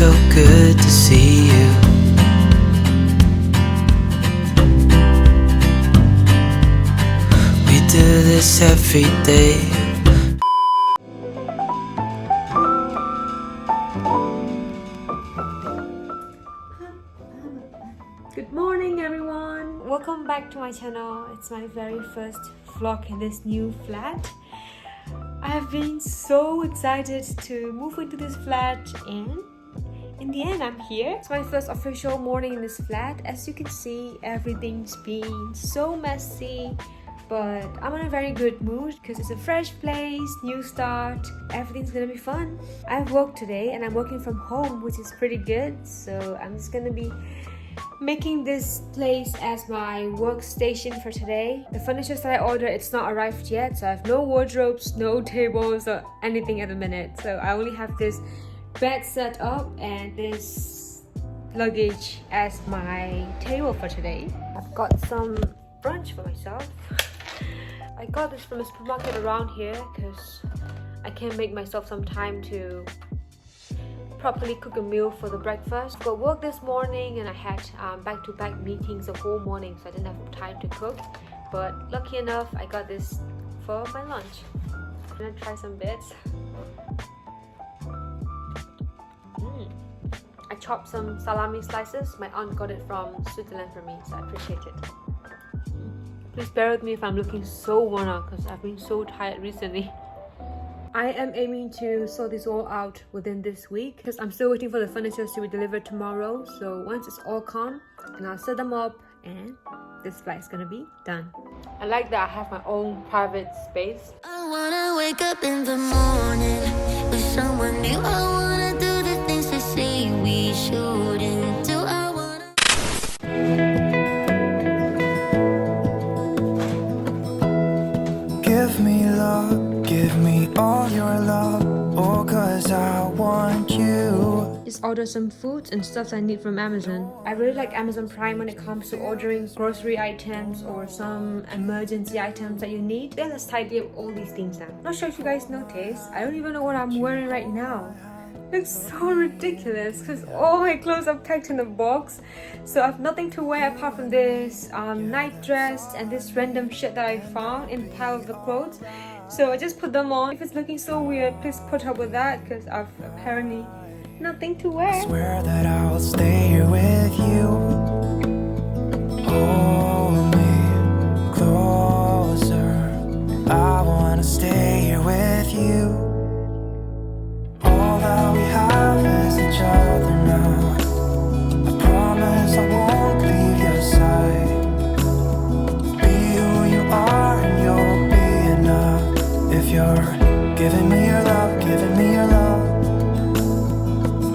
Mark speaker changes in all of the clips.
Speaker 1: so good to see you. We do this every day.
Speaker 2: Good morning everyone! Welcome back to my channel. It's my very first vlog in this new flat. I have been so excited to move into this flat and in the end I'm here. It's my first official morning in this flat. As you can see, everything's been so messy, but I'm in a very good mood because it's a fresh place, new start, everything's gonna be fun. I have work today and I'm working from home, which is pretty good, so I'm just gonna be making this place as my workstation for today. The furniture that I ordered, it's not arrived yet, so I have no wardrobes, no tables or anything at the minute. So I only have this bed set up and this luggage as my table for today. I've got some brunch for myself. I got this from a supermarket around here because I can't make myself some time to properly cook a meal for the breakfast. I got work this morning and I had back-to-back meetings the whole morning, so I didn't have time to cook, but lucky enough I got this for my lunch. I'm gonna try some bits. I chopped some salami slices. My aunt got it from Switzerland for me, so I appreciate it. Please bear with me if I'm looking so worn out because I've been so tired recently. I am aiming to sort this all out within this week because I'm still waiting for the furniture to be delivered tomorrow. So once it's all calm, and I'll set them up and this flight's gonna be done. I like that I have my own private space.
Speaker 3: I wanna wake up in the morning with someone new. I wanna do the things they say we shouldn't do. I wanna
Speaker 1: Give me love, give me all your love, oh, 'cause I want you.
Speaker 2: Just order some foods and stuff I need from Amazon. I really like Amazon Prime when it comes to ordering grocery items or some emergency items that you need. Then let's tidy up all these things now. Not sure if you guys noticed, I don't even know what I'm wearing right now. It's so ridiculous because all my clothes are packed in a box, so I have nothing to wear apart from this night dress and this random shit that I found in a pile of the clothes. So I just put them on. If it's looking so weird, please put up with that because I've apparently nothing to wear.
Speaker 1: I swear that I'll stay here with you. Hold me closer. I wanna stay here with you. All that we have is each other now. I promise I won't leave your side. Be who you are and you'll be enough. If you're giving me your love, giving me your love.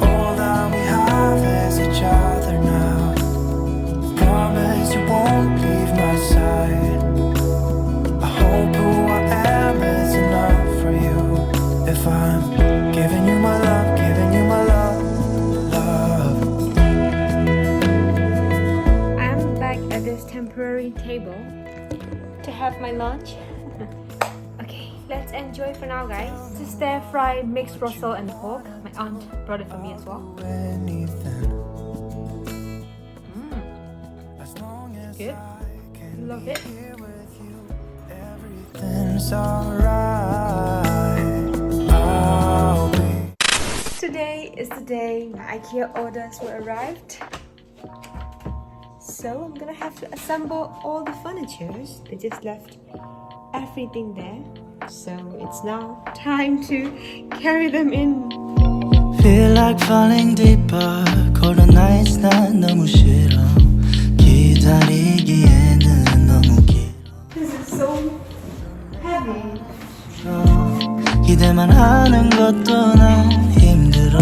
Speaker 1: All that we have is each other now. Promise you won't leave my side. I hope who I am is enough for you. If I'm giving you my love, giving you my love, love.
Speaker 2: I'm back at this temporary table to have my lunch. Okay, let's enjoy for now, guys. This is stir-fried mixed Brussels and pork. My aunt brought it for me as well. Good. Love it.
Speaker 1: Everything's alright. I'll be.
Speaker 2: Today is the day my IKEA orders were arrived. So I'm gonna have to assemble all the furnitures. They just left everything there. So it's now time to carry them in.
Speaker 1: Feel like falling deeper. Cold nights 난 너무 싫어. 기다리기에는 너무 길어.
Speaker 2: This is so heavy.
Speaker 1: 기대만 하는 것도 너무 힘들어.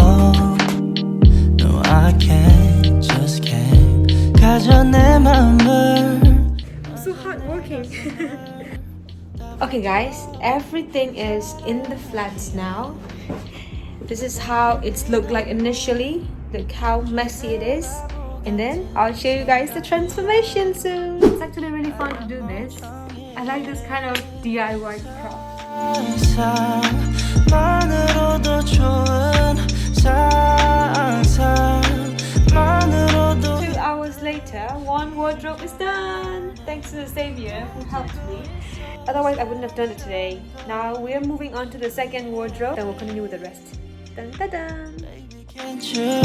Speaker 1: No, I can't, just can't. 가져 내 맘을.
Speaker 2: So hard working. Okay guys, everything is in the flats now. This is how it's looked like initially. Look how messy it is. And then I'll show you guys the transformation soon. It's actually really fun to do this. I like this kind of DIY craft.
Speaker 1: 상상만으로도 좋은 상상
Speaker 2: who helped me. Otherwise, I wouldn't have done it today. Now we're moving on to the second wardrobe, then we'll continue with the rest. Dun dun dun!
Speaker 1: Can't you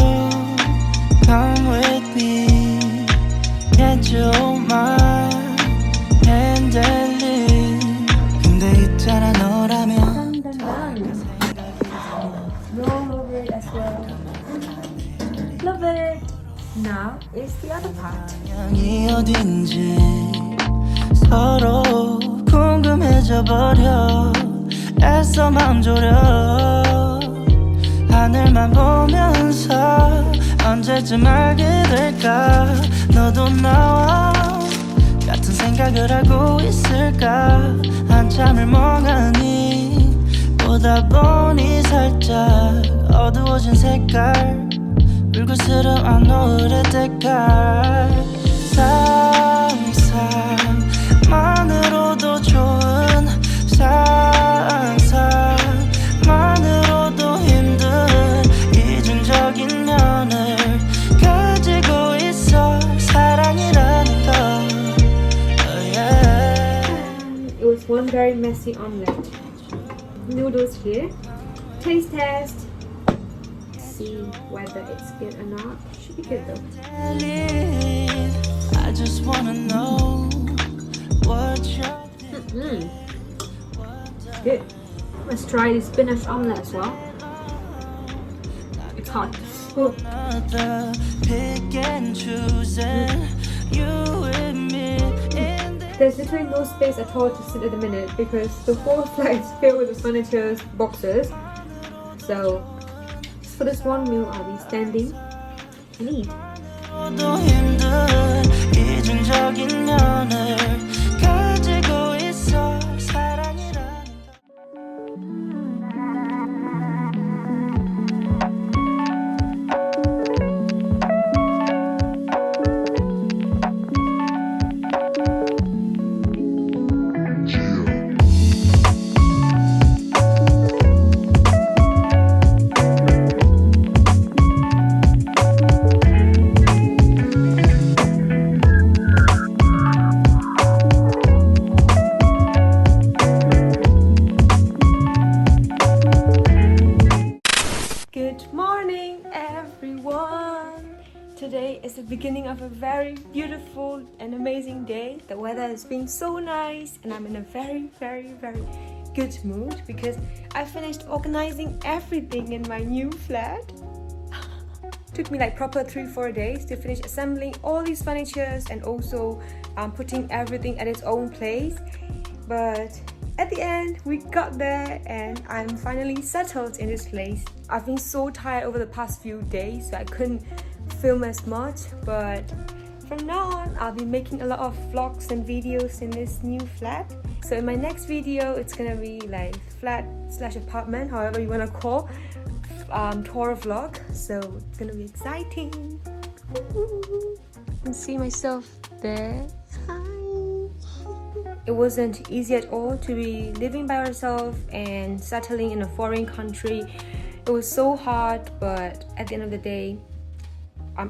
Speaker 1: come with me? Can't you hold my hand and lead? 근데 있잖아 너라면
Speaker 2: Dun dun dun! Roll over it as well. Love it! Now is the other part.
Speaker 1: 방향이 어딘지 서로 궁금해져 버려 애써 맘 졸여 하늘만 보면서 언제쯤 알게 될까 너도 나와 같은 생각을 하고 있을까 한참을 멍하니 보다 보니 살짝 어두워진 색깔 불그스름한 노을의 때깔 상상만으로도 좋은 상상만으로도 힘든 이중적인 면을 가지고 있어 사랑이라는 거 oh yeah.
Speaker 2: It was one very messy omelette. Noodles here. Taste test. See whether it's good or not. Should be good though.
Speaker 1: I just wanna know what you're
Speaker 2: Good. Let's try the spinach omelette as well. It's hot. Oh.
Speaker 1: pick and choosing you and me in the
Speaker 2: There's literally no space at all to sit at the minute because the whole flat is filled with the furniture's boxes. So for this one meal, I'll be standing and eat.
Speaker 1: 도 힘든 이중적인 면을 가지고 있어 사랑이란
Speaker 2: Good morning, everyone! Today is the beginning of a very beautiful and amazing day. The weather has been so nice and I'm in a very good mood because I finished organizing everything in my new flat. Took me like proper 3-4 days to finish assembling all these furnitures and also putting everything at its own place. But at the end, we got there and I'm finally settled in this place. I've been so tired over the past few days, so I couldn't film as much. But from now on, I'll be making a lot of vlogs and videos in this new flat. So in my next video, it's gonna be like flat/apartment, however you wanna call, tour vlog. So it's gonna be exciting. I can see myself there. It wasn't easy at all to be living by yourself and settling in a foreign country. It was so hard, but at the end of the day,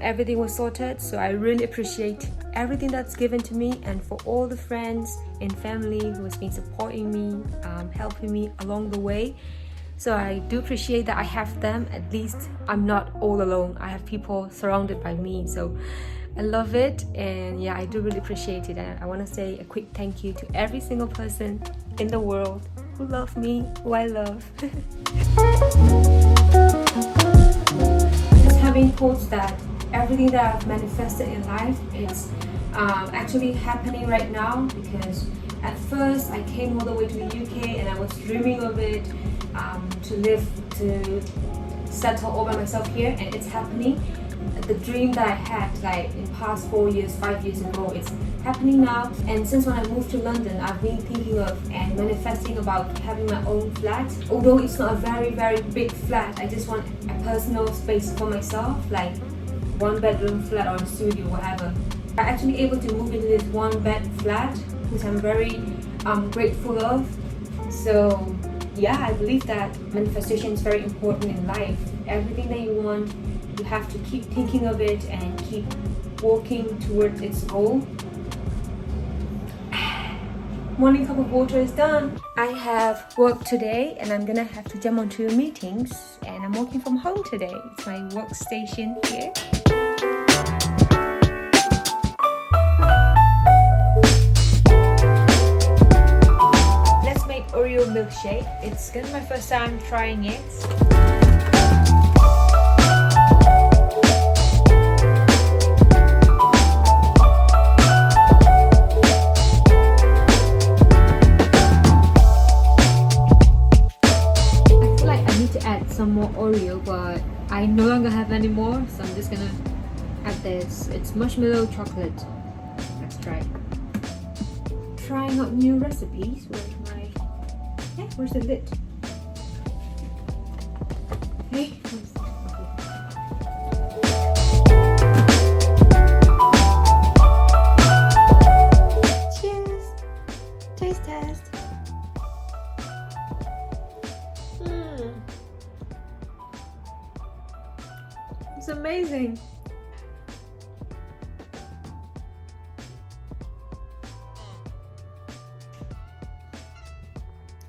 Speaker 2: everything was sorted. So I really appreciate everything that's given to me and for all the friends and family who has been supporting me, helping me along the way. So I do appreciate that I have them. At least I'm not all alone. I have people surrounded by me. So I love it, and yeah, I do really appreciate it. And I want to say a quick thank you to every single person in the world who love me, who I love. Just having thoughts that everything that I've manifested in life is actually happening right now, because at first I came all the way to the UK and I was dreaming of it, to settle all by myself here, and it's happening. The dream that I had like in past 4 years, 5 years ago, it's happening now. And since when I moved to London, I've been thinking of and manifesting about having my own flat. Although it's not a very big flat, I just want a personal space for myself, like 1-bedroom flat or a studio, whatever. I'm actually able to move into this 1-bed flat, which I'm very grateful of. So yeah, I believe that manifestation is very important in life. Everything that you want, you have to keep thinking of it and keep walking towards its goal. Morning cup of water is done. I have work today and I'm gonna have to jump onto meetings, and I'm working from home today. It's my workstation here. Let's make Oreo milkshake. It's gonna be my first time trying it. Some more Oreo, but I no longer have any more, so I'm just gonna add this. It's marshmallow chocolate. Let's try. Trying out new recipes. Where's the lid? Hey, cheers. Taste test. It's amazing.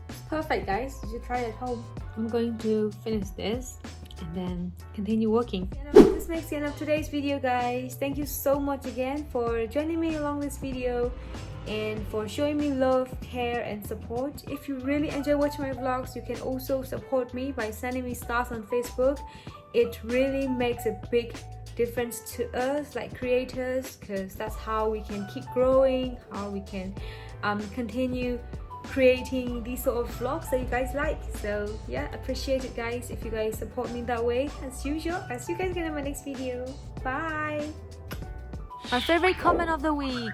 Speaker 2: It's perfect, guys. You should try it at home. I'm going to finish this and then continue working. This makes the end of today's video, guys. Thank you so much again for joining me along this video and for showing me love, care and support. If you really enjoy watching my vlogs, you can also support me by sending me stars on Facebook. It really makes a big difference to us like creators, because that's how we can keep growing, how we can continue creating these sort of vlogs that you guys like. So yeah, appreciate it, guys, if you guys support me that way. As usual, I'll see you guys again in my next video. Bye. My favorite comment of the week.